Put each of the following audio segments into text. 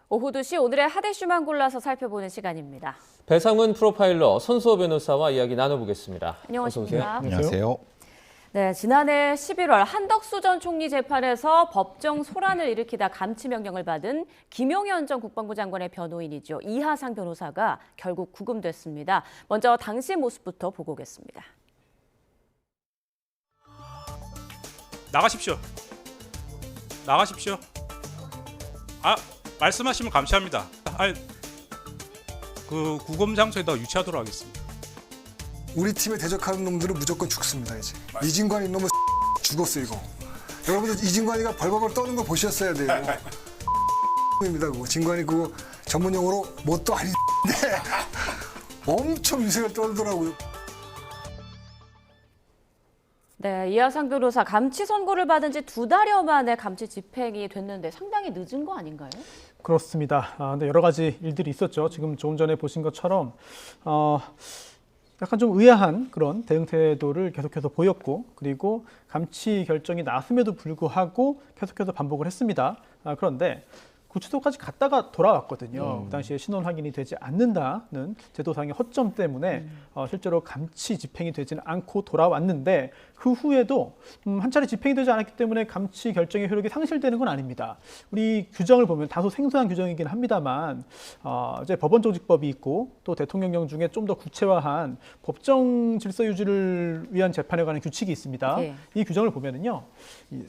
오후 2시 오늘의 핫 이슈만 골라서 살펴보는 시간입니다. 배상훈 프로파일러 손수호 변호사와 이야기 나눠보겠습니다. 안녕하십니까? 안녕하세요. 네, 지난해 11월 한덕수 전 총리 재판에서 법정 소란을 일으키다 감치 명령을 받은 김용현 전 국방부 장관의 변호인이죠. 이하상 변호사가 결국 구금됐습니다. 먼저 당시 모습부터 보고 오겠습니다. 나가십시오. 나가십시오. 말씀하시면 감사합니다. 그 구금 장소에다 유치하도록 하겠습니다. 우리 팀에 대적하는 놈들은 무조건 죽습니다. 이제 이진관 이놈은 죽었어 이거. 여러분들 이진관이가 벌벌벌 떠는 거 보셨어야 돼요. 입니다 그거. 진관이 그거 전문 용어로 뭣도 아닌데 엄청 유세가 떨더라고요. 네, 이하상 변호사 감치 선고를 받은 지 2달여 만에 감치 집행이 됐는데 상당히 늦은 거 아닌가요? 그렇습니다. 근데 여러 가지 일들이 있었죠. 지금 조금 전에 보신 것처럼 약간 좀 의아한 그런 대응 태도를 계속해서 보였고, 그리고 감치 결정이 나왔음에도 불구하고 계속해서 반복을 했습니다. 그런데 구치소까지 갔다가 돌아왔거든요. 그 당시에 신원 확인이 되지 않는다는 제도상의 허점 때문에 실제로 감치 집행이 되지는 않고 돌아왔는데, 그 후에도 한 차례 집행이 되지 않았기 때문에 감치 결정의 효력이 상실되는 건 아닙니다. 우리 규정을 보면 다소 생소한 규정이긴 합니다만 이제 법원조직법이 있고, 또 대통령령 중에 좀 더 구체화한 법정 질서 유지를 위한 재판에 관한 규칙이 있습니다. 네. 이 규정을 보면은요,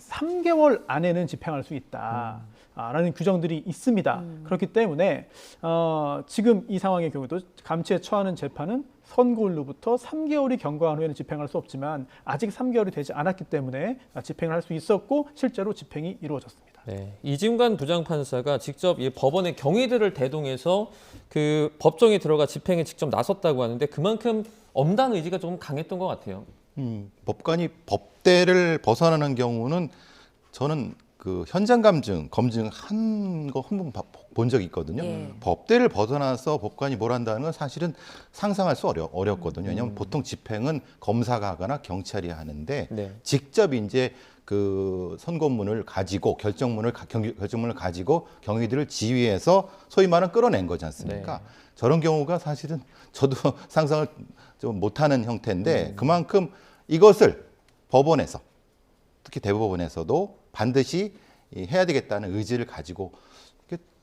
3개월 안에는 집행할 수 있다. 라는 규정들이 있습니다. 그렇기 때문에 지금 이 상황의 경우도 감치에 처하는 재판은 선고일로부터 3개월이 경과한 후에는 집행할 수 없지만, 아직 3개월이 되지 않았기 때문에 집행을 할 수 있었고 실제로 집행이 이루어졌습니다. 네, 이진관 부장판사가 직접 이 법원의 경위들을 대동해서 그 법정에 들어가 집행에 직접 나섰다고 하는데, 그만큼 엄단 의지가 조금 강했던 것 같아요. 법관이 법대를 벗어나는 경우는 저는 그 현장 검증 한 번 본 적이 있거든요. 예. 법대를 벗어나서 법관이 뭘 한다는 건 사실은 상상할 수 어렵거든요. 왜냐하면 보통 집행은 검사가 하거나 경찰이 하는데, 네. 직접 이제 그 선고문을 가지고 결정문을 가지고 경위들을 지휘해서 소위 말하는 끌어낸 거지 않습니까? 네. 저런 경우가 사실은 저도 상상을 좀 못하는 형태인데, 그만큼 이것을 법원에서, 특히 대법원에서도 반드시 해야 되겠다는 의지를 가지고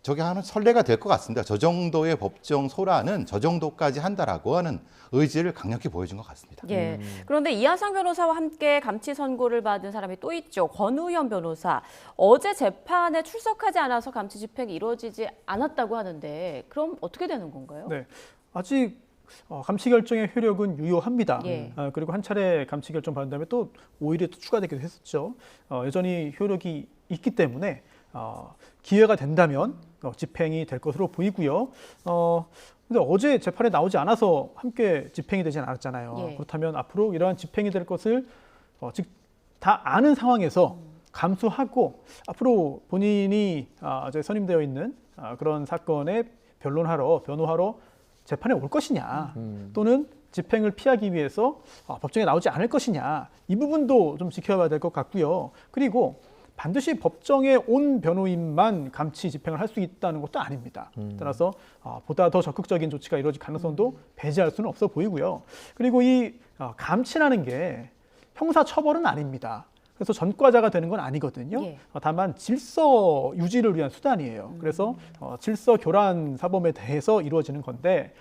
저게 하는 선례가 될 것 같습니다. 저 정도의 법정 소란은 저 정도까지 한다라고 하는 의지를 강력히 보여준 것 같습니다. 예. 그런데 이하상 변호사와 함께 감치 선고를 받은 사람이 또 있죠. 권우현 변호사. 어제 재판에 출석하지 않아서 감치 집행이 이루어지지 않았다고 하는데, 그럼 어떻게 되는 건가요? 네, 아직 감치 결정의 효력은 유효합니다. 예. 그리고 한 차례 감치 결정 받은 다음에 또 5일이 또 추가되기도 했었죠. 여전히 효력이 있기 때문에 기회가 된다면 집행이 될 것으로 보이고요. 근데 어제 재판에 나오지 않아서 함께 집행이 되지 않았잖아요. 예. 그렇다면 앞으로 이러한 집행이 될 것을 즉 다 아는 상황에서 감수하고 앞으로 본인이 이제 선임되어 있는 그런 사건에 변호하러 재판에 올 것이냐, 또는 집행을 피하기 위해서 법정에 나오지 않을 것이냐, 이 부분도 좀 지켜봐야 될 것 같고요. 그리고 반드시 법정에 온 변호인만 감치 집행을 할 수 있다는 것도 아닙니다. 따라서 보다 더 적극적인 조치가 이루어질 가능성도 배제할 수는 없어 보이고요. 그리고 이 감치라는 게 형사 처벌은 아닙니다. 그래서 전과자가 되는 건 아니거든요. 예. 다만 질서 유지를 위한 수단이에요. 그래서 질서 교란 사범에 대해서 이루어지는 건데,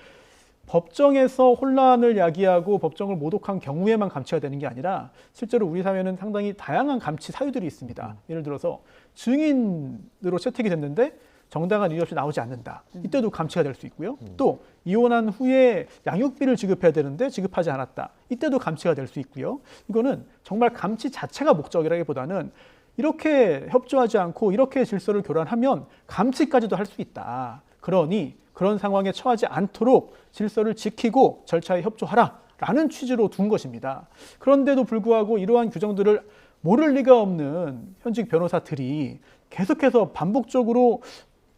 법정에서 혼란을 야기하고 법정을 모독한 경우에만 감치가 되는 게 아니라 실제로 우리 사회는 상당히 다양한 감치 사유들이 있습니다. 예를 들어서 증인으로 채택이 됐는데 정당한 이유 없이 나오지 않는다. 이때도 감치가 될 수 있고요. 또 이혼한 후에 양육비를 지급해야 되는데 지급하지 않았다. 이때도 감치가 될 수 있고요. 이거는 정말 감치 자체가 목적이라기보다는 이렇게 협조하지 않고 이렇게 질서를 교란하면 감치까지도 할 수 있다. 그러니 그런 상황에 처하지 않도록 질서를 지키고 절차에 협조하라라는 취지로 둔 것입니다. 그런데도 불구하고 이러한 규정들을 모를 리가 없는 현직 변호사들이 계속해서 반복적으로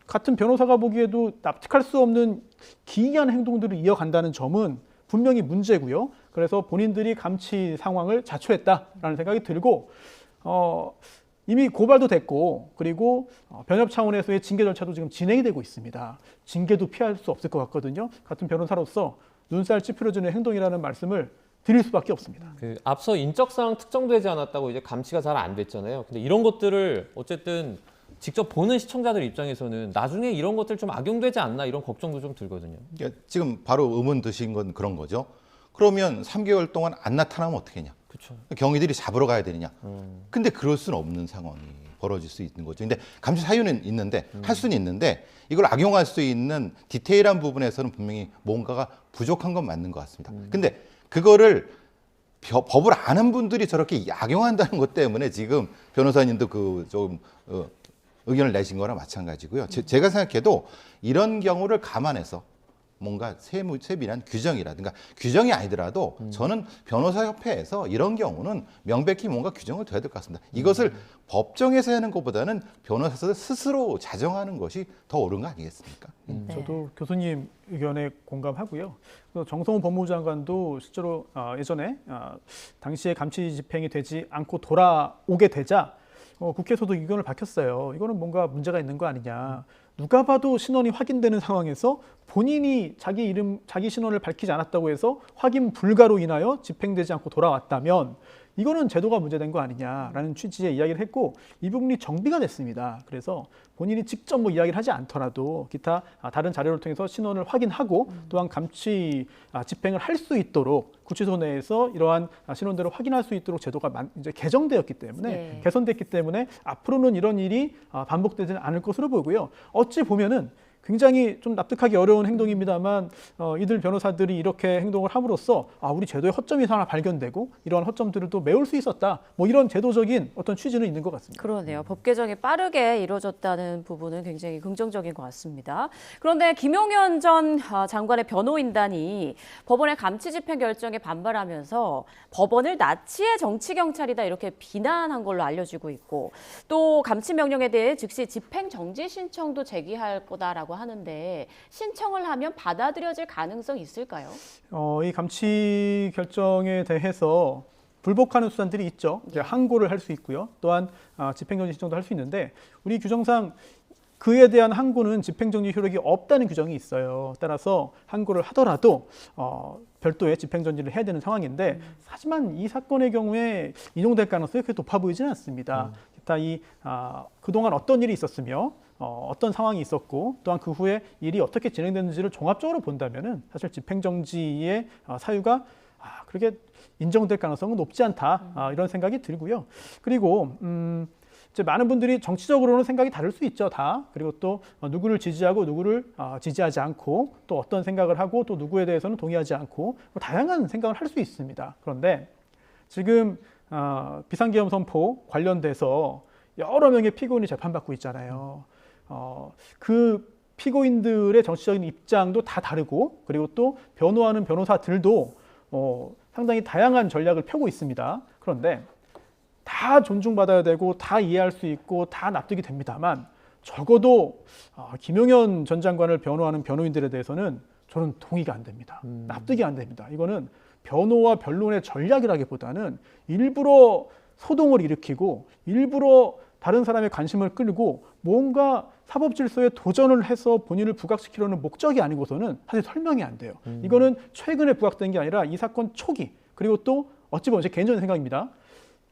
같은 변호사가 보기에도 납득할 수 없는 기이한 행동들을 이어간다는 점은 분명히 문제고요. 그래서 본인들이 감치 상황을 자초했다라는 생각이 들고, 이미 고발도 됐고 그리고 변협 차원에서의 징계 절차도 지금 진행이 되고 있습니다. 징계도 피할 수 없을 것 같거든요. 같은 변호사로서 눈살 찌푸려지는 행동이라는 말씀을 드릴 수밖에 없습니다. 그 앞서 인적 사항 특정되지 않았다고 이제 감치가 잘 안 됐잖아요. 근데 이런 것들을 어쨌든 직접 보는 시청자들 입장에서는 나중에 이런 것들 좀 악용되지 않나 이런 걱정도 좀 들거든요. 그러니까 지금 바로 의문 드신 건 그런 거죠. 그러면 3개월 동안 안 나타나면 어떻게 하냐? 그렇죠. 경위들이 잡으러 가야 되느냐? 근데 그럴 수는 없는 상황이 벌어질 수 있는 거죠. 근데 감시 사유는 있는데 할 수는 있는데 이걸 악용할 수 있는 디테일한 부분에서는 분명히 뭔가가 부족한 건 맞는 것 같습니다. 근데 그거를 법을 아는 분들이 저렇게 악용한다는 것 때문에 지금 변호사님도 그 좀 의견을 내신 거랑 마찬가지고요. 제가 생각해도 이런 경우를 감안해서 뭔가 세밀한 규정이라든가 규정이 아니더라도 저는 변호사협회에서 이런 경우는 명백히 뭔가 규정을 둬야 될 것 같습니다. 이것을 법정에서 하는 것보다는 변호사들 스스로 자정하는 것이 더 옳은 거 아니겠습니까? 네. 저도 교수님 의견에 공감하고요. 정성호 법무부 장관도 실제로 예전에 당시에 감시 집행이 되지 않고 돌아오게 되자 국회에서도 의견을 밝혔어요. 이거는 뭔가 문제가 있는 거 아니냐. 누가 봐도 신원이 확인되는 상황에서 본인이 자기 이름, 자기 신원을 밝히지 않았다고 해서 확인 불가로 인하여 집행되지 않고 돌아왔다면 이거는 제도가 문제된 거 아니냐라는 취지의 이야기를 했고 이 부분이 정비가 됐습니다. 그래서 본인이 직접 뭐 이야기를 하지 않더라도 기타 다른 자료를 통해서 신원을 확인하고 또한 감시 집행을 할 수 있도록 구치소 내에서 이러한 신원들을 확인할 수 있도록 제도가 이제 개정되었기 때문에 네. 개선됐기 때문에 앞으로는 이런 일이 반복되지는 않을 것으로 보이고요. 어찌 보면은 굉장히 좀 납득하기 어려운 행동입니다만 이들 변호사들이 이렇게 행동을 함으로써 우리 제도에 허점이 하나 발견되고 이러한 허점들을 또 메울 수 있었다. 뭐 이런 제도적인 어떤 취지는 있는 것 같습니다. 그러네요. 법 개정이 빠르게 이루어졌다는 부분은 굉장히 긍정적인 것 같습니다. 그런데 김용현 전 장관의 변호인단이 법원의 감치 집행 결정에 반발하면서 법원을 나치의 정치 경찰이다 이렇게 비난한 걸로 알려지고 있고 또 감치 명령에 대해 즉시 집행 정지 신청도 제기할 거다라고 하는데 신청을 하면 받아들여질 가능성이 있을까요? 이 감치 결정에 대해서 불복하는 수단들이 있죠. 이제 항고를 할 수 있고요. 또한 집행정지 신청도 할 수 있는데 우리 규정상 그에 대한 항고는 집행정지 효력이 없다는 규정이 있어요. 따라서 항고를 하더라도 별도의 집행정지를 해야 되는 상황인데 하지만 이 사건의 경우에 인용될 가능성이 그렇게 높아 보이지는 않습니다. 기타 그동안 어떤 일이 있었으며 어떤 상황이 있었고 또한 그 후에 일이 어떻게 진행됐는지를 종합적으로 본다면은 사실 집행정지의 사유가 그렇게 인정될 가능성은 높지 않다 이런 생각이 들고요. 그리고 이제 많은 분들이 정치적으로는 생각이 다를 수 있죠, 다. 그리고 또 누구를 지지하고 누구를 지지하지 않고 또 어떤 생각을 하고 또 누구에 대해서는 동의하지 않고 다양한 생각을 할 수 있습니다. 그런데 지금 비상계엄 선포 관련돼서 여러 명의 피고인이 재판받고 있잖아요. 그 피고인들의 정치적인 입장도 다 다르고 그리고 또 변호하는 변호사들도 상당히 다양한 전략을 펴고 있습니다. 그런데 다 존중받아야 되고 다 이해할 수 있고 다 납득이 됩니다만 적어도 김용현 전 장관을 변호하는 변호인들에 대해서는 저는 동의가 안 됩니다. 납득이 안 됩니다. 이거는 변호와 변론의 전략이라기보다는 일부러 소동을 일으키고 일부러 다른 사람의 관심을 끌고 뭔가 사법 질서에 도전을 해서 본인을 부각시키려는 목적이 아니고서는 사실 설명이 안 돼요. 이거는 최근에 부각된 게 아니라 이 사건 초기 그리고 또 어찌 보면 제 개인적인 생각입니다.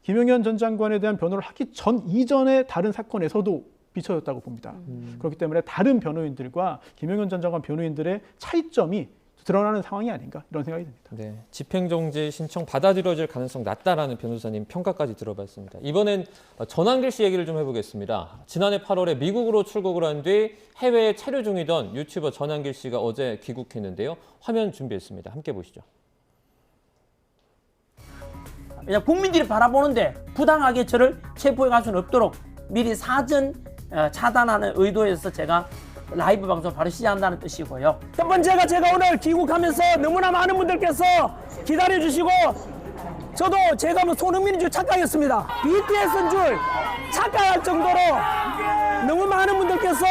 김용현 전 장관에 대한 변호를 하기 전 이전의 다른 사건에서도 비춰졌다고 봅니다. 그렇기 때문에 다른 변호인들과 김용현 전 장관 변호인들의 차이점이 드러나는 상황이 아닌가 이런 생각이 듭니다. 네, 집행정지 신청 받아들여질 가능성 낮다라는 변호사님 평가까지 들어봤습니다. 이번엔 전한길 씨 얘기를 좀 해보겠습니다. 지난해 8월에 미국으로 출국을 한 뒤 해외에 체류 중이던 유튜버 전한길 씨가 어제 귀국했는데요. 화면 준비했습니다. 함께 보시죠. 그냥 국민들이 바라보는데 부당하게 저를 체포해 갈 수는 없도록 미리 사전 차단하는 의도에서 제가 라이브 방송 바로 시작한다는 뜻이고요. 첫 번째가 제가 오늘 귀국하면서 너무나 많은 분들께서 기다려주시고 저도 제가 뭐 손흥민인 줄 착각했습니다. BTS인 줄 착각할 정도로 너무 많은 분들께서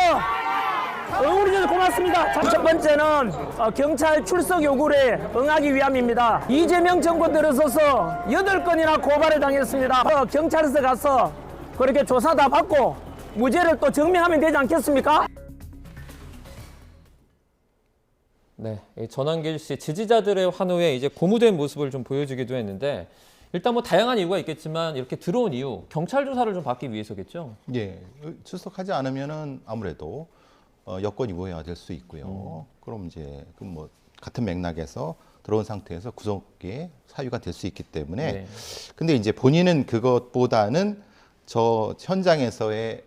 응원해주셔서 고맙습니다. 첫 번째는 경찰 출석 요구에 응하기 위함입니다. 이재명 정부 들어서서 8건이나 고발을 당했습니다. 경찰서 가서 그렇게 조사 다 받고 무죄를 또 증명하면 되지 않겠습니까? 네, 이 전환길 씨 지지자들의 환호에 이제 고무된 모습을 좀 보여주기도 했는데 일단 뭐 다양한 이유가 있겠지만 이렇게 들어온 이유 경찰 조사를 좀 받기 위해서겠죠. 예, 출석하지 않으면은 아무래도 여권 유효화될 수 있고요. 그럼 이제 그 뭐 같은 맥락에서 들어온 상태에서 구속의 사유가 될 수 있기 때문에. 네. 근데 이제 본인은 그것보다는 저 현장에서의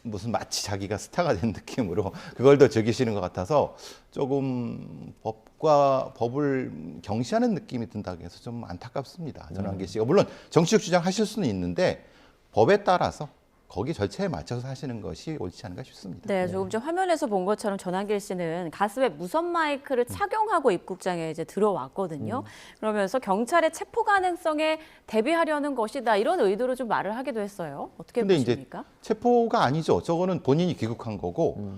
무슨 마치 자기가 스타가 된 느낌으로 그걸 더 즐기시는 것 같아서 조금 법을 경시하는 느낌이 든다고 해서 좀 안타깝습니다. 전환길 씨가 물론 정치적 주장하실 수는 있는데 법에 따라서 거기 절차에 맞춰서 하시는 것이 옳지 않은가 싶습니다. 네, 조금 전 화면에서 본 것처럼 전환길 씨는 가슴에 무선 마이크를 착용하고 입국장에 이제 들어왔거든요. 그러면서 경찰의 체포 가능성에 대비하려는 것이다 이런 의도로 좀 말을 하기도 했어요. 어떻게 근데 이제 보십니까? 체포가 아니죠. 저거는 본인이 귀국한 거고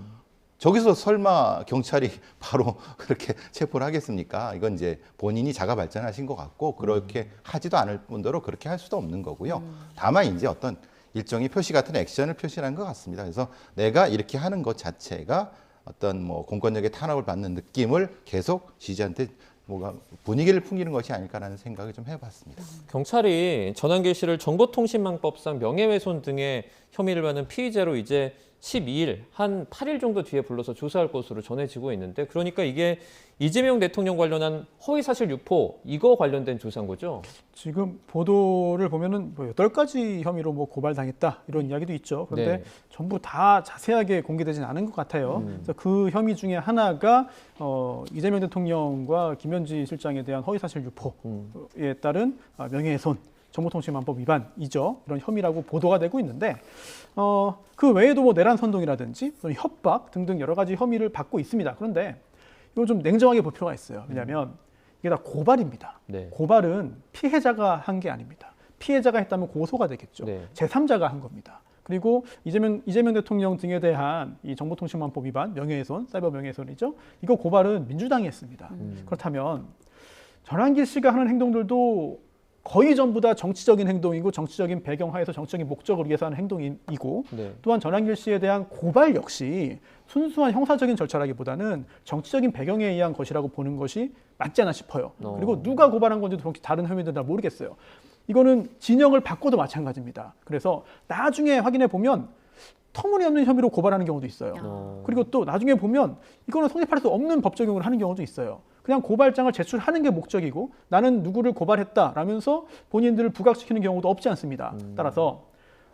저기서 설마 경찰이 바로 그렇게 체포를 하겠습니까? 이건 이제 본인이 자가 발전하신 것 같고 그렇게 하지도 않을 뿐더러 그렇게 할 수도 없는 거고요. 다만 이제 어떤 일종의 표시 같은 액션을 표시한 것 같습니다. 그래서 내가 이렇게 하는 것 자체가 어떤 뭐 공권력의 탄압을 받는 느낌을 계속 지지자한테 뭐가 분위기를 풍기는 것이 아닐까라는 생각을 좀 해봤습니다. 경찰이 전환길 씨를 정보통신망법상 명예훼손 등의 혐의를 받는 피의자로 이제 12일, 한 8일 정도 뒤에 불러서 조사할 것으로 전해지고 있는데 그러니까 이게 이재명 대통령 관련한 허위사실 유포 이거 관련된 조사인 거죠? 지금 보도를 보면은 뭐 8가지 혐의로 뭐 고발당했다 이런 이야기도 있죠. 그런데 네. 전부 다 자세하게 공개되지는 않은 것 같아요. 그래서 그 혐의 중에 하나가 이재명 대통령과 김현지 실장에 대한 허위사실 유포에 따른 명예훼손, 정보통신망법 위반이죠. 이런 혐의라고 보도가 되고 있는데 그 외에도 뭐 내란 선동이라든지 협박 등등 여러 가지 혐의를 받고 있습니다. 그런데 이걸 좀 냉정하게 볼 필요가 있어요. 왜냐하면 이게 다 고발입니다. 네. 고발은 피해자가 한 게 아닙니다. 피해자가 했다면 고소가 되겠죠. 네. 제3자가 한 겁니다. 그리고 이재명 대통령 등에 대한 이 정보통신망법 위반, 명예훼손, 사이버 명예훼손이죠. 이거 고발은 민주당이 했습니다. 그렇다면 전환길 씨가 하는 행동들도 거의 전부 다 정치적인 행동이고 정치적인 배경하에서 정치적인 목적을 위해서 하는 행동이고 네. 또한 전환길 씨에 대한 고발 역시 순수한 형사적인 절차라기보다는 정치적인 배경에 의한 것이라고 보는 것이 맞지 않나 싶어요. 그리고 누가 고발한 건지도 정확히 다른 혐의들은 다 모르겠어요. 이거는 진영을 바꿔도 마찬가지입니다. 그래서 나중에 확인해 보면 터무니없는 혐의로 고발하는 경우도 있어요. 그리고 또 나중에 보면 이거는 성립할 수 없는 법 적용을 하는 경우도 있어요. 그냥 고발장을 제출하는 게 목적이고 나는 누구를 고발했다라면서 본인들을 부각시키는 경우도 없지 않습니다. 따라서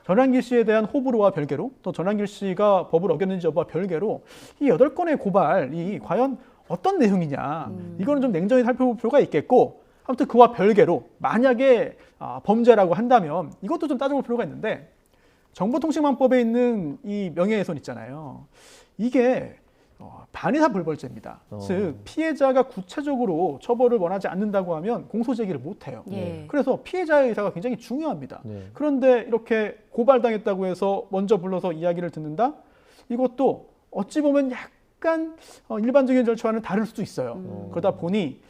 전환길 씨에 대한 호불호와 별개로 또 전환길 씨가 법을 어겼는지 여부와 별개로 이 8건의 고발이 과연 어떤 내용이냐 이거는 좀 냉정히 살펴볼 필요가 있겠고 아무튼 그와 별개로 만약에 범죄라고 한다면 이것도 좀 따져볼 필요가 있는데 정보통신망법에 있는 이 명예훼손 있잖아요. 이게 반의사불벌죄입니다. 즉 피해자가 구체적으로 처벌을 원하지 않는다고 하면 공소제기를 못해요. 예. 그래서 피해자의 의사가 굉장히 중요합니다. 네. 그런데 이렇게 고발당했다고 해서 먼저 불러서 이야기를 듣는다? 이것도 어찌 보면 약간 일반적인 절차와는 다를 수도 있어요. 그러다 보니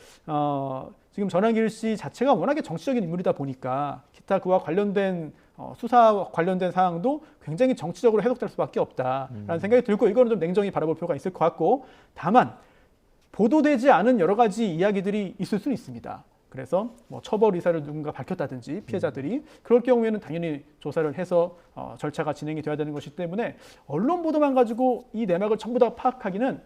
지금 전환길 씨 자체가 워낙에 정치적인 인물이다 보니까 기타 그와 관련된 수사 관련된 사항도 굉장히 정치적으로 해석될 수밖에 없다라는 생각이 들고 이거는 좀 냉정히 바라볼 필요가 있을 것 같고 다만 보도되지 않은 여러 가지 이야기들이 있을 수는 있습니다. 그래서 뭐 처벌 의사를 누군가 밝혔다든지 피해자들이 그럴 경우에는 당연히 조사를 해서 절차가 진행이 돼야 되는 것이기 때문에 언론 보도만 가지고 이 내막을 전부 다 파악하기는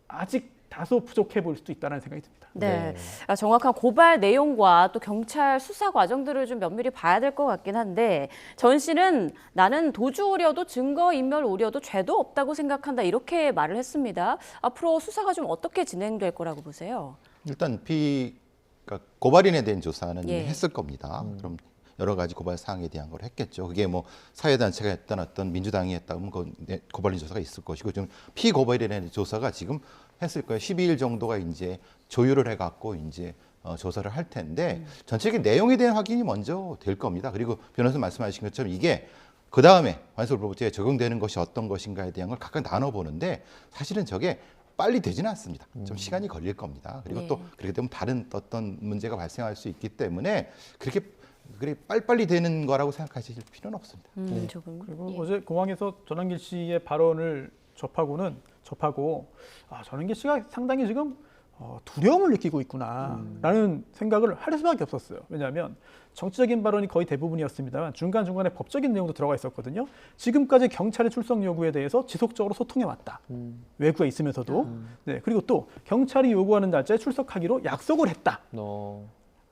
아직 다소 부족해 보일 수도 있다는 생각이 듭니다. 네, 정확한 고발 내용과 또 경찰 수사 과정들을 좀 면밀히 봐야 될 것 같긴 한데 전 씨는 나는 도주 우려도 증거 인멸 우려도 죄도 없다고 생각한다 이렇게 말을 했습니다. 앞으로 수사가 좀 어떻게 진행될 거라고 보세요? 일단 그러니까 고발인에 대한 조사는 예. 이미 했을 겁니다. 그럼 여러 가지 고발 사항에 대한 걸 했겠죠. 그게 뭐 사회단체가 했던 어떤 민주당이 했다면 그 고발인 조사가 있을 것이고 좀 피고발인에 대한 조사가 지금 했을 거예요. 12일 정도가 이제 조율을 해갖고 이제 조사를 할 텐데 전체적인 내용에 대한 확인이 먼저 될 겁니다. 그리고 변호사님 말씀하신 것처럼 이게 그 다음에 관습불법죄에 적용되는 것이 어떤 것인가에 대한 걸 각각 나눠보는데 사실은 저게 빨리 되지는 않습니다. 좀 시간이 걸릴 겁니다. 그리고 네. 또 그렇게 되면 다른 어떤 문제가 발생할 수 있기 때문에 그렇게 그래 빨리빨리 되는 거라고 생각하실 필요는 없습니다. 조금. 그리고 예. 어제 공항에서 전환길 씨의 발언을 접하고 전환길 씨가 상당히 지금 두려움을 느끼고 있구나라는 생각을 할 수밖에 없었어요. 왜냐하면 정치적인 발언이 거의 대부분이었습니다만 중간중간에 법적인 내용도 들어가 있었거든요. 지금까지 경찰의 출석 요구에 대해서 지속적으로 소통해 왔다. 외국에 있으면서도. 네, 그리고 또 경찰이 요구하는 날짜에 출석하기로 약속을 했다.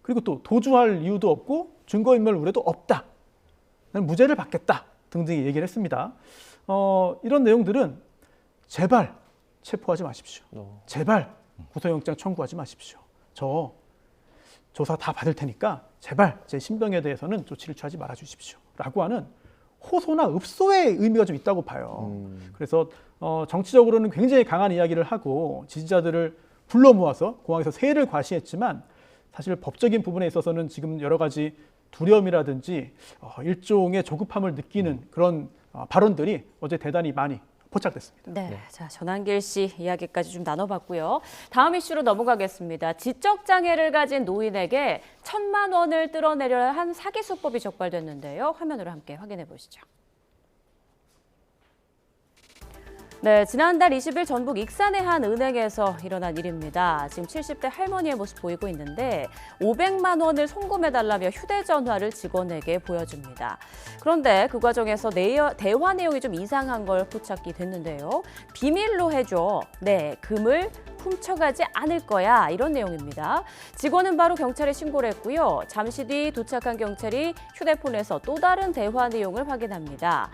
그리고 또 도주할 이유도 없고 증거인멸 우려도 없다. 나는 무죄를 받겠다 등등의 얘기를 했습니다. 이런 내용들은 제발 체포하지 마십시오. 제발 구속영장 청구하지 마십시오. 저 조사 다 받을 테니까 제발 제 신병에 대해서는 조치를 취하지 말아 주십시오. 라고 하는 호소나 읍소의 의미가 좀 있다고 봐요. 그래서 정치적으로는 굉장히 강한 이야기를 하고 지지자들을 불러 모아서 공항에서 세를 과시했지만 사실 법적인 부분에 있어서는 지금 여러 가지 두려움이라든지 일종의 조급함을 느끼는 그런 발언들이 어제 대단히 많이 포착됐습니다. 네, 자 전환길 씨 이야기까지 좀 나눠봤고요. 다음 이슈로 넘어가겠습니다. 지적 장애를 가진 노인에게 1,000만 원을 뜯어내려야 한 사기 수법이 적발됐는데요. 화면으로 함께 확인해 보시죠. 네, 지난달 20일 전북 익산의 한 은행에서 일어난 일입니다. 지금 70대 할머니의 모습 보이고 있는데 500만 원을 송금해달라며 휴대전화를 직원에게 보여줍니다. 그런데 그 과정에서 대화 내용이 좀 이상한 걸 포착이 됐는데요. 비밀로 해줘. 네, 금을 훔쳐가지 않을 거야. 이런 내용입니다. 직원은 바로 경찰에 신고를 했고요. 잠시 뒤 도착한 경찰이 휴대폰에서 또 다른 대화 내용을 확인합니다.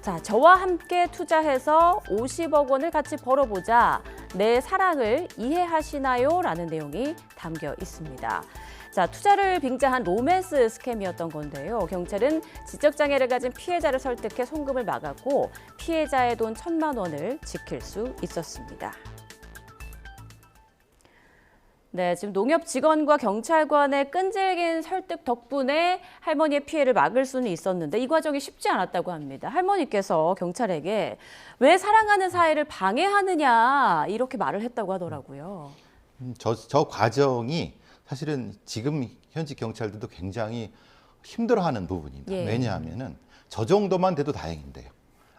자, 저와 함께 투자해서 50억 원을 같이 벌어보자. 내 사랑을 이해하시나요? 라는 내용이 담겨 있습니다. 자, 투자를 빙자한 로맨스 스캠이었던 건데요. 경찰은 지적장애를 가진 피해자를 설득해 송금을 막았고 피해자의 돈 1,000만 원을 지킬 수 있었습니다. 네, 지금 농협 직원과 경찰관의 끈질긴 설득 덕분에 할머니의 피해를 막을 수는 있었는데 이 과정이 쉽지 않았다고 합니다. 할머니께서 경찰에게 왜 사랑하는 사이를 방해하느냐 이렇게 말을 했다고 하더라고요. 저 과정이 사실은 지금 현직 경찰들도 굉장히 힘들어하는 부분입니다. 예. 왜냐하면은 저 정도만 돼도 다행인데요.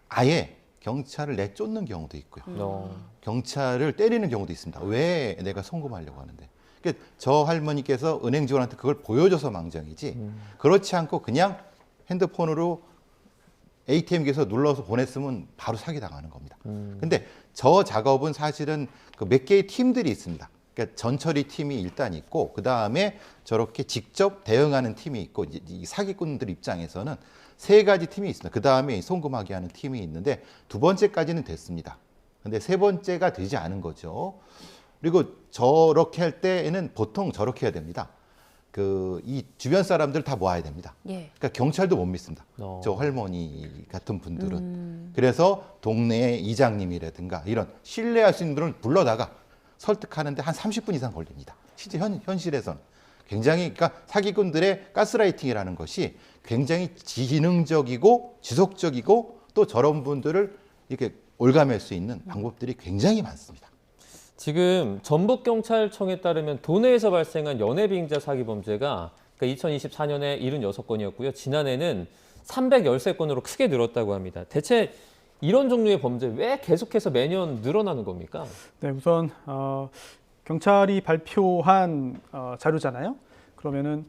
아예 경찰을 내쫓는 경우도 있고요. 경찰을 때리는 경우도 있습니다. 왜 내가 송금하려고 하는데. 그러니까 저 할머니께서 은행 직원한테 그걸 보여줘서 망정이지 그렇지 않고 그냥 핸드폰으로 ATM기에서 눌러서 보냈으면 바로 사기당하는 겁니다. 근데 저 작업은 사실은 그 몇 개의 팀들이 있습니다. 그러니까 전처리 팀이 일단 있고 그다음에 저렇게 직접 대응하는 팀이 있고 이 사기꾼들 입장에서는 세 가지 팀이 있습니다. 그다음에 송금하게 하는 팀이 있는데 두 번째까지는 됐습니다. 근데 세 번째가 되지 않은 거죠. 그리고 저렇게 할 때에는 보통 저렇게 해야 됩니다. 이 주변 사람들 다 모아야 됩니다. 예. 그러니까 경찰도 못 믿습니다. 저 할머니 같은 분들은. 그래서 동네 이장님이라든가 이런 신뢰할 수 있는 분들을 불러다가 설득하는데 한 30분 이상 걸립니다. 실제 현실에서는. 굉장히 그러니까 사기꾼들의 가스라이팅이라는 것이 굉장히 지능적이고 지속적이고 또 저런 분들을 이렇게 올가맬 수 있는 방법들이 굉장히 많습니다. 지금 전북경찰청에 따르면 도내에서 발생한 연회비행자 사기 범죄가 그러니까 2024년에 76건이었고요. 지난해는 313건으로 크게 늘었다고 합니다. 대체 이런 종류의 범죄 왜 계속해서 매년 늘어나는 겁니까? 네, 우선 경찰이 발표한 자료잖아요. 그러면은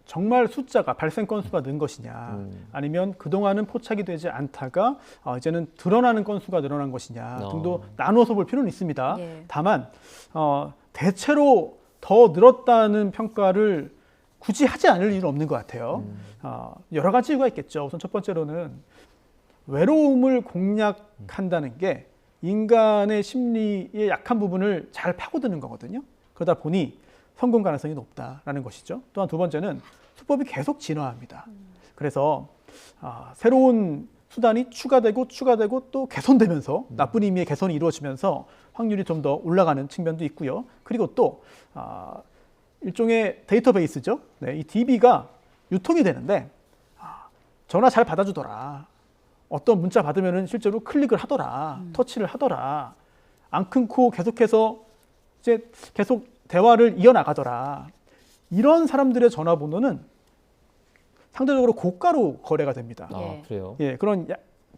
정말 숫자가 발생 건수가 는 것이냐 아니면 그동안은 포착이 되지 않다가 이제는 드러나는 건수가 늘어난 것이냐 등도 나누어서 볼 필요는 있습니다. 예. 다만 대체로 더 늘었다는 평가를 굳이 하지 않을 이유는 없는 것 같아요. 여러 가지 이유가 있겠죠. 우선 첫 번째로는 외로움을 공략한다는 게 인간의 심리의 약한 부분을 잘 파고드는 거거든요. 그러다 보니 성공 가능성이 높다라는 것이죠. 또한 두 번째는 수법이 계속 진화합니다. 그래서 새로운 수단이 추가되고 또 개선되면서 나쁜 의미의 개선이 이루어지면서 확률이 좀 더 올라가는 측면도 있고요. 그리고 또 일종의 데이터베이스죠. 네, 이 DB가 유통이 되는데 전화 잘 받아주더라. 어떤 문자 받으면은 실제로 클릭을 하더라. 터치를 하더라. 안 끊고 계속해서 이제 계속 대화를 이어나가더라. 이런 사람들의 전화번호는 상대적으로 고가로 거래가 됩니다. 아, 예. 그래요? 예, 그런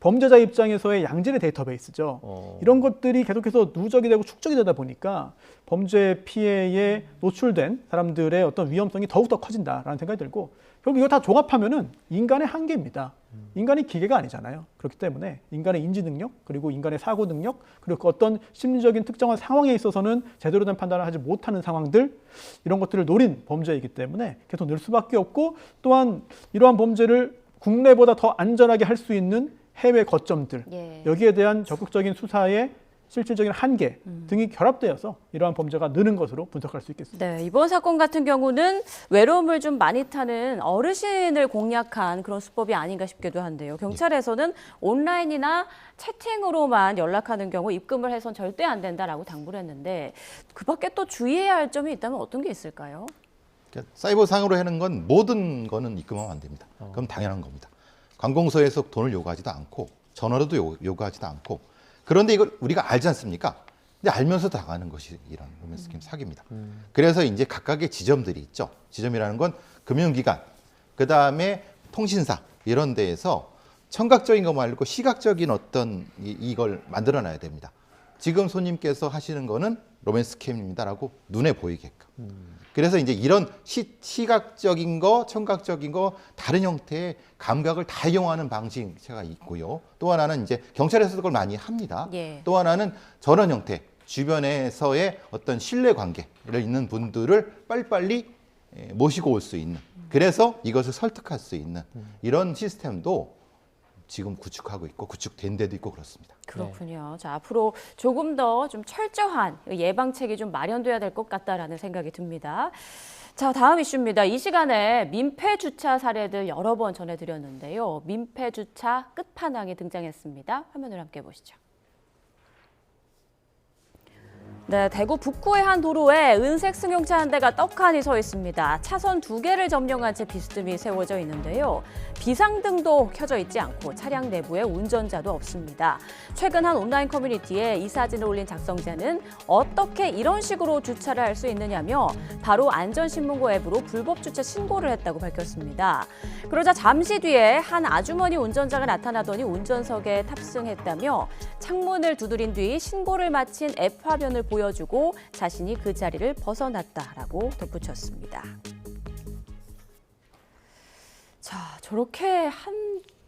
범죄자 입장에서의 양질의 데이터베이스죠. 이런 것들이 계속해서 누적이 되고 축적이 되다 보니까 범죄 피해에 노출된 사람들의 어떤 위험성이 더욱더 커진다라는 생각이 들고, 결국 이거 다 종합하면은 인간의 한계입니다. 인간이 기계가 아니잖아요. 그렇기 때문에 인간의 인지 능력, 그리고 인간의 사고 능력, 그리고 그 어떤 심리적인 특정한 상황에 있어서는 제대로 된 판단을 하지 못하는 상황들, 이런 것들을 노린 범죄이기 때문에 계속 늘 수밖에 없고, 또한 이러한 범죄를 국내보다 더 안전하게 할 수 있는 해외 거점들, 예. 여기에 대한 적극적인 수사의 실질적인 한계 등이 결합되어서 이러한 범죄가 느는 것으로 분석할 수 있겠습니다. 네, 이번 사건 같은 경우는 외로움을 좀 많이 타는 어르신을 공략한 그런 수법이 아닌가 싶기도 한데요. 경찰에서는 온라인이나 채팅으로만 연락하는 경우 입금을 해선 절대 안 된다라고 당부를 했는데, 그 밖에 또 주의해야 할 점이 있다면 어떤 게 있을까요? 그러니까 사이버상으로 하는 건 모든 거는 입금하면 안 됩니다. 그럼 당연한 겁니다. 관공서에서 돈을 요구하지도 않고 전화로도 요구하지도 않고, 그런데 이걸 우리가 알지 않습니까? 근데 알면서 당하는 것이 이런 로맨스 스캠 사기입니다. 그래서 이제 각각의 지점들이 있죠. 지점이라는 건 금융기관, 그 다음에 통신사 이런 데에서 청각적인 거 말고 시각적인 어떤 이걸 만들어놔야 됩니다. 지금 손님께서 하시는 거는 로맨스 스캠입니다라고 눈에 보이게끔. 그래서 이제 이런 시각적인 거, 청각적인 거, 다른 형태의 감각을 다 이용하는 방식이 있고요. 또 하나는 이제 경찰에서도 그걸 많이 합니다. 예. 또 하나는 저런 형태, 주변에서의 어떤 신뢰 관계를 있는 분들을 빨리빨리 모시고 올 수 있는, 그래서 이것을 설득할 수 있는 이런 시스템도 지금 구축하고 있고 구축된 데도 있고 그렇습니다. 그렇군요. 자, 앞으로 조금 더 좀 철저한 예방책이 좀 마련돼야 될 것 같다라는 생각이 듭니다. 자, 다음 이슈입니다. 이 시간에 민폐 주차 사례들 여러 번 전해드렸는데요. 민폐 주차 끝판왕이 등장했습니다. 화면을 함께 보시죠. 네, 대구 북구의 한 도로에 은색 승용차 한 대가 떡하니 서 있습니다. 차선 2개를 점령한 채 비스듬히 세워져 있는데요. 비상등도 켜져 있지 않고 차량 내부에 운전자도 없습니다. 최근 한 온라인 커뮤니티에 이 사진을 올린 작성자는 어떻게 이런 식으로 주차를 할 수 있느냐며 바로 안전신문고 앱으로 불법 주차 신고를 했다고 밝혔습니다. 그러자 잠시 뒤에 한 아주머니 운전자가 나타나더니 운전석에 탑승했다며 창문을 두드린 뒤 신고를 마친 앱 화면을 보여주고 자신이 그 자리를 벗어났다라고 덧붙였습니다. 자, 저렇게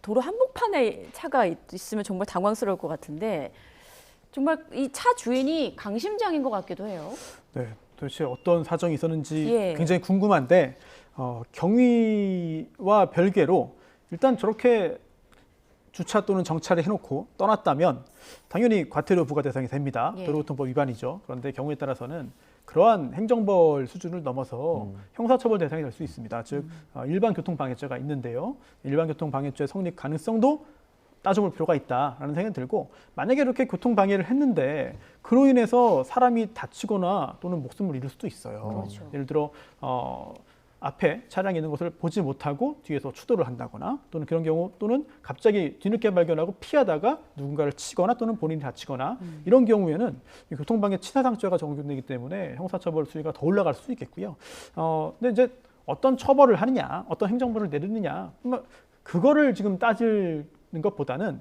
도로 한복판에 차가 있으면 정말 당황스러울 것 같은데, 정말 이 차 주인이 강심장인 것 같기도 해요. 네, 도대체 어떤 사정이 있었는지 예. 굉장히 궁금한데, 경위와 별개로 일단 저렇게 주차 또는 정차를 해놓고 떠났다면 당연히 과태료 부과 대상이 됩니다. 예. 도로교통법 위반이죠. 그런데 경우에 따라서는 그러한 행정벌 수준을 넘어서 형사처벌 대상이 될 수 있습니다. 즉 일반 교통방해죄가 있는데요. 일반 교통방해죄 성립 가능성도 따져볼 필요가 있다라는 생각이 들고, 만약에 이렇게 교통방해를 했는데 그로 인해서 사람이 다치거나 또는 목숨을 잃을 수도 있어요. 그렇죠. 예를 들어 앞에 차량이 있는 것을 보지 못하고 뒤에서 추돌을 한다거나, 또는 그런 경우, 또는 갑자기 뒤늦게 발견하고 피하다가 누군가를 치거나 또는 본인이 다치거나, 이런 경우에는 이 교통방해 치사상죄가 적용되기 때문에 형사처벌 수위가 더 올라갈 수 있겠고요. 근데 이제 어떤 처벌을 하느냐, 어떤 행정벌을 내리느냐, 그거를 지금 따지는 것보다는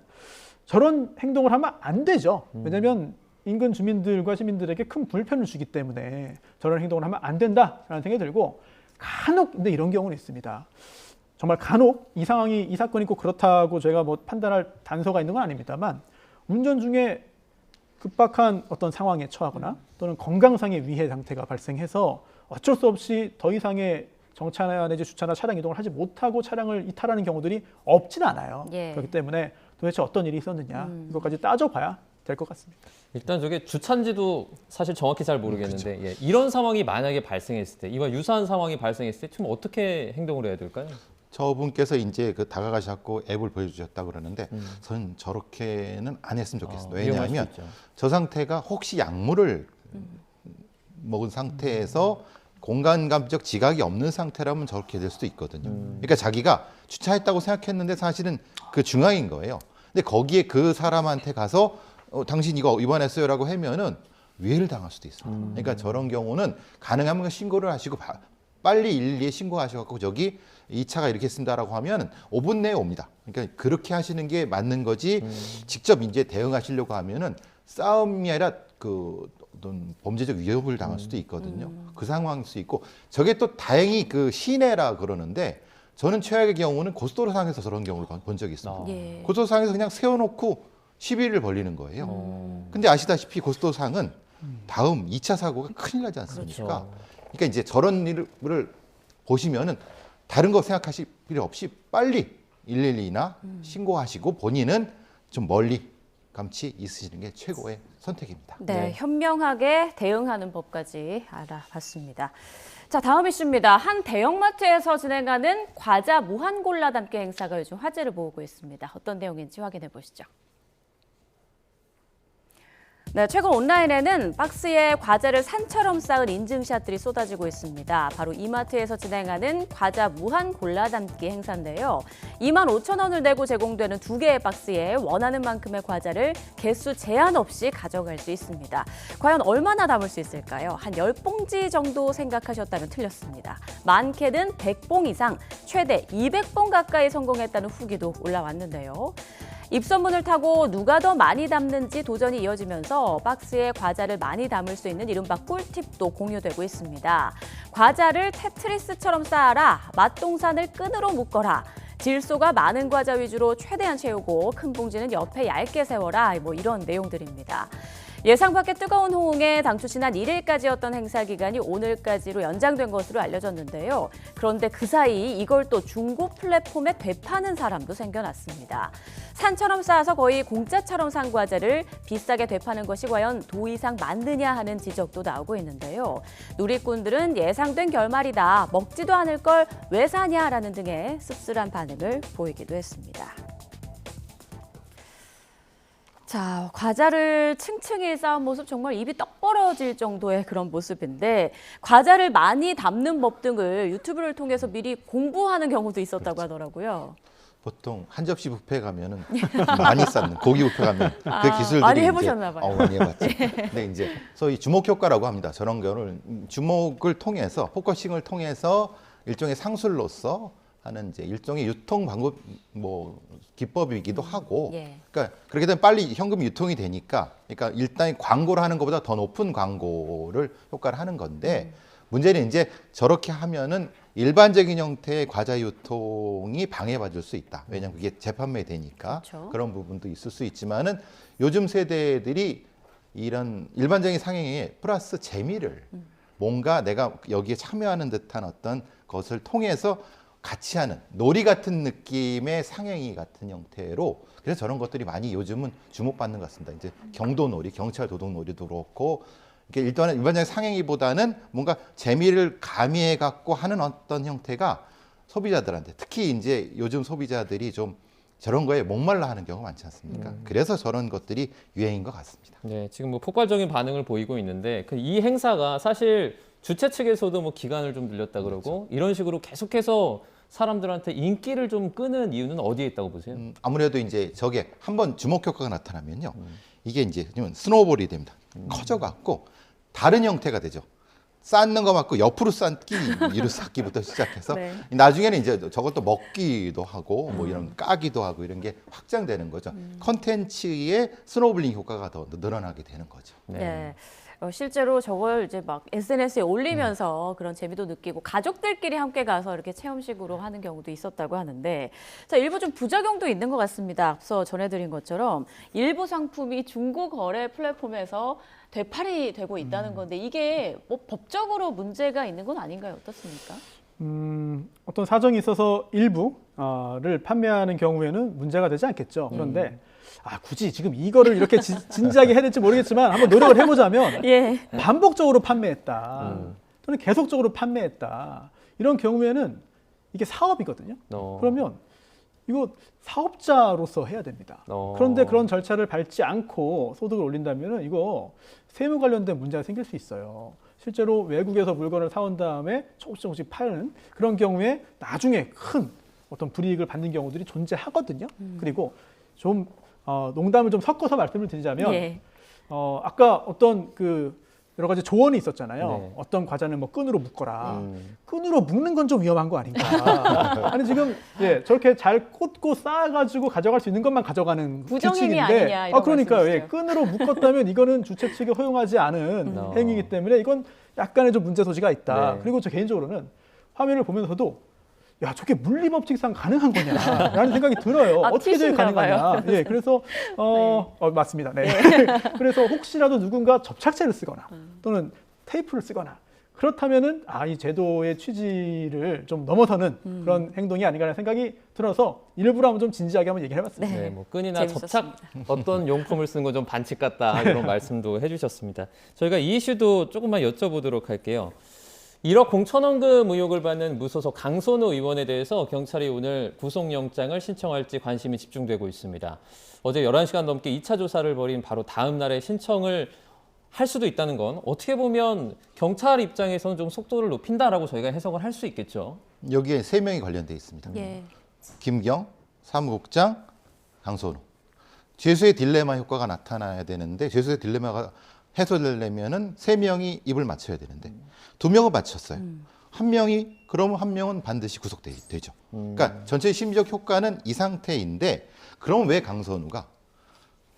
저런 행동을 하면 안 되죠. 왜냐하면 인근 주민들과 시민들에게 큰 불편을 주기 때문에 저런 행동을 하면 안 된다라는 생각이 들고, 간혹 근데 이런 경우는 있습니다. 정말 간혹 이 상황이, 이 사건이 꼭 그렇다고 제가 뭐 판단할 단서가 있는 건 아닙니다만, 운전 중에 급박한 어떤 상황에 처하거나 또는 건강상의 위해 상태가 발생해서 어쩔 수 없이 더 이상의 정차나 내지 주차나 차량 이동을 하지 못하고 차량을 이탈하는 경우들이 없지는 않아요. 예. 그렇기 때문에 도대체 어떤 일이 있었느냐, 이것까지 따져봐야 될 것 같습니다. 일단 저게 주차인지도 사실 정확히 잘 모르겠는데, 예, 이런 상황이 만약에 발생했을 때, 이와 유사한 상황이 발생했을 때 좀 어떻게 행동을 해야 될까요? 저분께서 이제 다가가셨고 앱을 보여주셨다고 그러는데, 저는 저렇게는 안 했으면 좋겠습니다. 위험할 수 왜냐하면 있죠. 저 상태가 혹시 약물을 먹은 상태에서 공간감적 지각이 없는 상태라면 저렇게 될 수도 있거든요. 그러니까 자기가 주차했다고 생각했는데 사실은 그 중앙인 거예요. 근데 거기에 그 사람한테 가서 당신 이거 위반했어요라고 하면은 위해를 당할 수도 있습니다. 그러니까 저런 경우는 가능하면 신고를 하시고 빨리 112에 신고하셔갖고 저기 이 차가 이렇게 쓴다라고 하면 5분 내에 옵니다. 그러니까 그렇게 하시는 게 맞는 거지. 직접 이제 대응하시려고 하면은 싸움이 아니라 그 어떤 범죄적 위협을 당할 수도 있거든요. 그 상황일 수 있고 저게 또 다행히 그 시내라 그러는데 저는 최악의 경우는 고속도로상에서 저런 경우를 본 적이 있습니다. 예. 고속도로상에서 그냥 세워놓고 시비를 벌리는 거예요. 근데 아시다시피 고속도로상은 다음 2차 사고가 큰일 나지 않습니까? 그렇죠. 그러니까 이제 저런 일을 보시면은 다른 거 생각하실 필요 없이 빨리 112나 신고하시고 본인은 좀 멀리 감치 있으시는 게 최고의 선택입니다. 네, 네. 현명하게 대응하는 법까지 알아봤습니다. 자, 다음 이슈입니다. 한 대형마트에서 진행하는 과자 무한 골라 담기 행사가 요즘 화제를 모으고 있습니다. 어떤 내용인지 확인해 보시죠. 네, 최근 온라인에는 박스에 과자를 산처럼 쌓은 인증샷들이 쏟아지고 있습니다. 바로 이마트에서 진행하는 과자 무한 골라 담기 행사인데요. 25,000원을 내고 제공되는 2개의 박스에 원하는 만큼의 과자를 개수 제한 없이 가져갈 수 있습니다. 과연 얼마나 담을 수 있을까요? 한 10봉지 정도 생각하셨다면 틀렸습니다. 많게는 100봉 이상, 최대 200봉 가까이 성공했다는 후기도 올라왔는데요. 입소문을 타고 누가 더 많이 담는지 도전이 이어지면서 박스에 과자를 많이 담을 수 있는 이른바 꿀팁도 공유되고 있습니다. 과자를 테트리스처럼 쌓아라, 맛동산을 끈으로 묶어라, 질소가 많은 과자 위주로 최대한 채우고 큰 봉지는 옆에 얇게 세워라, 뭐 이런 내용들입니다. 예상 밖의 뜨거운 호응에 당초 지난 1일까지였던 행사 기간이 오늘까지로 연장된 것으로 알려졌는데요. 그런데 그 사이 이걸 또 중고 플랫폼에 되파는 사람도 생겨났습니다. 산처럼 쌓아서 거의 공짜처럼 산 과자를 비싸게 되파는 것이 과연 도 이상 맞느냐 하는 지적도 나오고 있는데요. 누리꾼들은 예상된 결말이다, 먹지도 않을 걸 왜 사냐라는 등의 씁쓸한 반응을 보이기도 했습니다. 자, 과자를 층층이 쌓은 모습 정말 입이 떡 벌어질 정도의 그런 모습인데 과자를 많이 담는 법 등을 유튜브를 통해서 미리 공부하는 경우도 있었다고 하더라고요. 보통 한 접시 뷔페 가면은 많이 쌓는 고기 뷔페 가면 그 기술들이 많이 이제 해보셨나 봐요. 많이 해봤죠. 근데 이제 소위 주목 효과라고 합니다. 저런 경우를 주목을 통해서 포커싱을 통해서 일종의 상술로서 하는 이제 일종의 유통 방법 뭐 기법이기도 하고, 예. 그러니까 그렇게 되면 빨리 현금이 유통이 되니까, 그러니까 일단 광고를 하는 것보다 더 높은 광고를 효과를 하는 건데 문제는 이제 저렇게 하면은 일반적인 형태의 과자 유통이 방해받을 수 있다. 왜냐하면 그게 재판매되니까 그렇죠. 그런 부분도 있을 수 있지만은 요즘 세대들이 이런 일반적인 상행에 플러스 재미를 뭔가 내가 여기에 참여하는 듯한 어떤 것을 통해서 같이 하는 놀이 같은 느낌의 상행위 같은 형태로 그래서 저런 것들이 많이 요즘은 주목받는 것 같습니다. 이제 경도놀이, 경찰 도둑놀이도 그렇고 이게 일단은 일반적인 상행위보다는 뭔가 재미를 가미해 갖고 하는 어떤 형태가 소비자들한테 특히 이제 요즘 소비자들이 좀 저런 거에 목말라 하는 경우가 많지 않습니까? 그래서 저런 것들이 유행인 것 같습니다. 네, 지금 뭐 폭발적인 반응을 보이고 있는데 이 행사가 사실 주최 측에서도 뭐 기간을 좀 늘렸다 그러고 이런 식으로 계속해서 사람들한테 인기를 좀 끄는 이유는 어디에 있다고 보세요? 아무래도 이제 저게 한번 주목 효과가 나타나면요, 이게 이제 스노우볼이 됩니다. 커져갖고 다른 형태가 되죠. 쌓는 거 맞고 옆으로 쌓기, 위로 쌓기부터 시작해서 네. 나중에는 이제 저것도 먹기도 하고 뭐 이런 까기도 하고 이런 게 확장되는 거죠. 컨텐츠의 스노우볼링 효과가 더 늘어나게 되는 거죠. 네. 실제로 저걸 이제 막 SNS에 올리면서 그런 재미도 느끼고 가족들끼리 함께 가서 이렇게 체험식으로 하는 경우도 있었다고 하는데 자, 일부 좀 부작용도 있는 것 같습니다. 앞서 전해드린 것처럼 일부 상품이 중고 거래 플랫폼에서 되팔이 되고 있다는 건데 이게 뭐 법적으로 문제가 있는 건 아닌가요? 어떻습니까? 어떤 사정이 있어서 일부를 판매하는 경우에는 문제가 되지 않겠죠. 그런데 굳이 지금 이거를 이렇게 진지하게 해야 될지 모르겠지만 한번 노력을 해보자면 예. 반복적으로 판매했다 또는 계속적으로 판매했다 이런 경우에는 이게 사업이거든요. 그러면 이거 사업자로서 해야 됩니다. 그런데 그런 절차를 밟지 않고 소득을 올린다면 이거 세무 관련된 문제가 생길 수 있어요. 실제로 외국에서 물건을 사온 다음에 조금씩 파는 그런 경우에 나중에 큰 어떤 불이익을 받는 경우들이 존재하거든요. 그리고 좀 농담을 좀 섞어서 말씀을 드리자면 예. 아까 어떤 그 여러 가지 조언이 있었잖아요. 네. 어떤 과자는 뭐 끈으로 묶어라. 끈으로 묶는 건 좀 위험한 거 아닌가. 아니 지금 저렇게 잘 꽂고 쌓아가지고 가져갈 수 있는 것만 가져가는 부정행위 규칙인데, 아니냐 이런 그러니까요. 말씀이시죠? 끈으로 묶었다면 이거는 주최 측이 허용하지 않은 행위이기 때문에 이건 약간의 좀 문제 소지가 있다. 네. 그리고 저 개인적으로는 화면을 보면서도 야 저게 물리법칙상 가능한 거냐라는 생각이 들어요. 어떻게 저게 튀신가 가능하냐. 봐요. 예, 그래서 맞습니다. 네. 그래서 혹시라도 누군가 접착제를 쓰거나 또는 테이프를 쓰거나 그렇다면은 이 제도의 취지를 좀 넘어서는 그런 행동이 아닌가라는 생각이 들어서 일부러 한번 좀 진지하게 한번 얘기를 해봤습니다. 네. 네, 뭐 끈이나 접착 어떤 용품을 쓰는 건 좀 반칙 같다 이런 말씀도 해주셨습니다. 저희가 이 이슈도 조금만 여쭤보도록 할게요. 1억 공천원금 의혹을 받는 무소속 강선우 의원에 대해서 경찰이 오늘 구속영장을 신청할지 관심이 집중되고 있습니다. 어제 11시간 넘게 2차 조사를 벌인 바로 다음 날에 신청을 할 수도 있다는 건 어떻게 보면 경찰 입장에서는 좀 속도를 높인다라고 저희가 해석을 할 수 있겠죠. 여기에 3명이 관련돼 있습니다. 예. 김경, 사무국장, 강선우. 죄수의 딜레마 효과가 나타나야 되는데 죄수의 딜레마가 해소되려면은 3명이 입을 맞춰야 되는데 2명은 맞췄어요. 한 명이 그러면 한 명은 반드시 구속되죠. 그러니까 전체 심리적 효과는 이 상태인데 그럼 왜 강선우가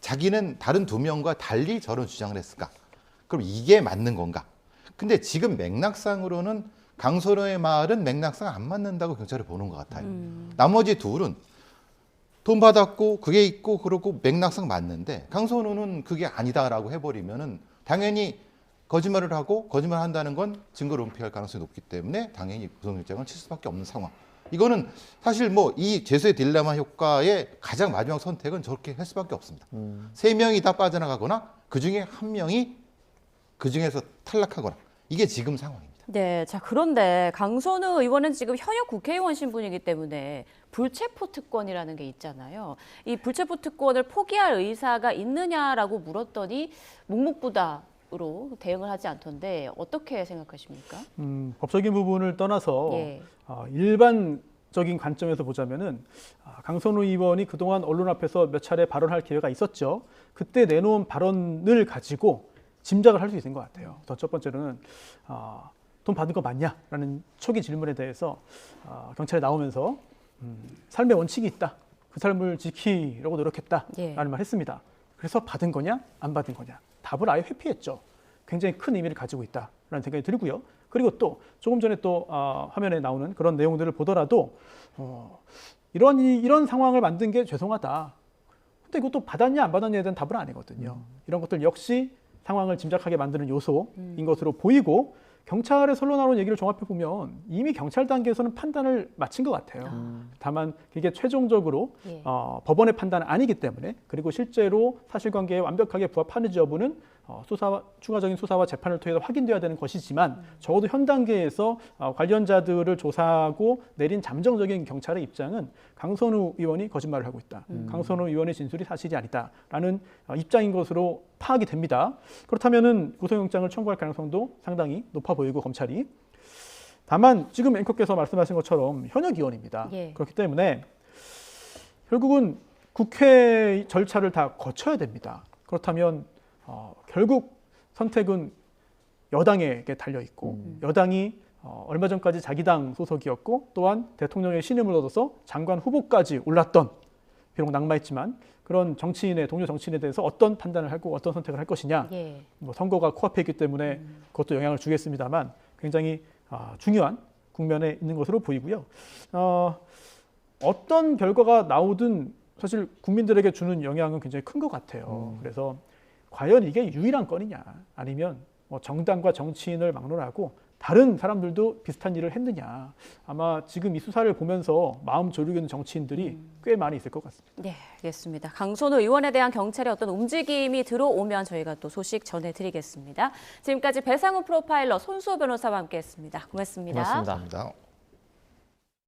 자기는 다른 2명과 달리 저런 주장을 했을까? 그럼 이게 맞는 건가? 근데 지금 맥락상으로는 강선우의 말은 맥락상 안 맞는다고 경찰이 보는 것 같아요. 나머지 둘은 돈 받았고 그게 있고 그러고 맥락상 맞는데 강선우는 그게 아니다라고 해버리면은 당연히 거짓말을 하고 거짓말한다는 건 증거를 은폐할 가능성이 높기 때문에 당연히 구속영장을 칠 수밖에 없는 상황. 이거는 사실 뭐 이 죄수의 딜레마 효과의 가장 마지막 선택은 저렇게 할 수밖에 없습니다. 3명이 다 빠져나가거나 그중에 한 명이 그중에서 탈락하거나 이게 지금 상황입니다. 네, 자 그런데 강선우 의원은 지금 현역 국회의원 신분이기 때문에 불체포 특권이라는 게 있잖아요. 이 불체포 특권을 포기할 의사가 있느냐라고 물었더니 묵묵부답으로 대응을 하지 않던데 어떻게 생각하십니까? 법적인 부분을 떠나서 예. 일반적인 관점에서 보자면은 강선우 의원이 그동안 언론 앞에서 몇 차례 발언할 기회가 있었죠. 그때 내놓은 발언을 가지고 짐작을 할 수 있는 것 같아요. 첫 번째로는 돈 받은 거 맞냐라는 초기 질문에 대해서 경찰에 나오면서 삶의 원칙이 있다. 그 삶을 지키려고 노력했다라는 예. 말 했습니다. 그래서 받은 거냐 안 받은 거냐 답을 아예 회피했죠. 굉장히 큰 의미를 가지고 있다라는 생각이 들고요. 그리고 또 조금 전에 또 화면에 나오는 그런 내용들을 보더라도 이런 상황을 만든 게 죄송하다. 근데 이것도 받았냐 안 받았냐에 대한 답은 아니거든요. 이런 것들 역시 상황을 짐작하게 만드는 요소인 것으로 보이고 경찰의 선론하는 얘기를 종합해 보면 이미 경찰 단계에서는 판단을 마친 것 같아요. 다만 이게 최종적으로 예. 법원의 판단은 아니기 때문에 그리고 실제로 사실관계에 완벽하게 부합하는지 여부는 추가적인 수사와 재판을 통해서 확인돼야 되는 것이지만 적어도 현 단계에서 관련자들을 조사하고 내린 잠정적인 경찰의 입장은 강선우 의원이 거짓말을 하고 있다. 강선우 의원의 진술이 사실이 아니다라는 입장인 것으로 파악이 됩니다. 그렇다면은 구속영장을 청구할 가능성도 상당히 높아 보이고 검찰이 다만 지금 앵커께서 말씀하신 것처럼 현역 의원입니다. 예. 그렇기 때문에 결국은 국회 절차를 다 거쳐야 됩니다. 그렇다면 결국 선택은 여당에게 달려 있고 여당이 얼마 전까지 자기 당 소속이었고 또한 대통령의 신임을 얻어서 장관 후보까지 올랐던 비록 낙마했지만 그런 정치인의 동료 정치인에 대해서 어떤 판단을 하고 어떤 선택을 할 것이냐. 예. 뭐 선거가 코앞에 있기 때문에 그것도 영향을 주겠습니다만 굉장히 중요한 국면에 있는 것으로 보이고요. 어떤 결과가 나오든 사실 국민들에게 주는 영향은 굉장히 큰 것 같아요. 그래서 과연 이게 유일한 건이냐 아니면 뭐 정당과 정치인을 막론하고 다른 사람들도 비슷한 일을 했느냐 아마 지금 이 수사를 보면서 마음 졸이는 정치인들이 꽤 많이 있을 것 같습니다. 네, 알겠습니다. 강선우 의원에 대한 경찰의 어떤 움직임이 들어오면 저희가 또 소식 전해드리겠습니다. 지금까지 배상훈 프로파일러 손수호 변호사와 함께했습니다. 고맙습니다. 고맙습니다. 감사합니다.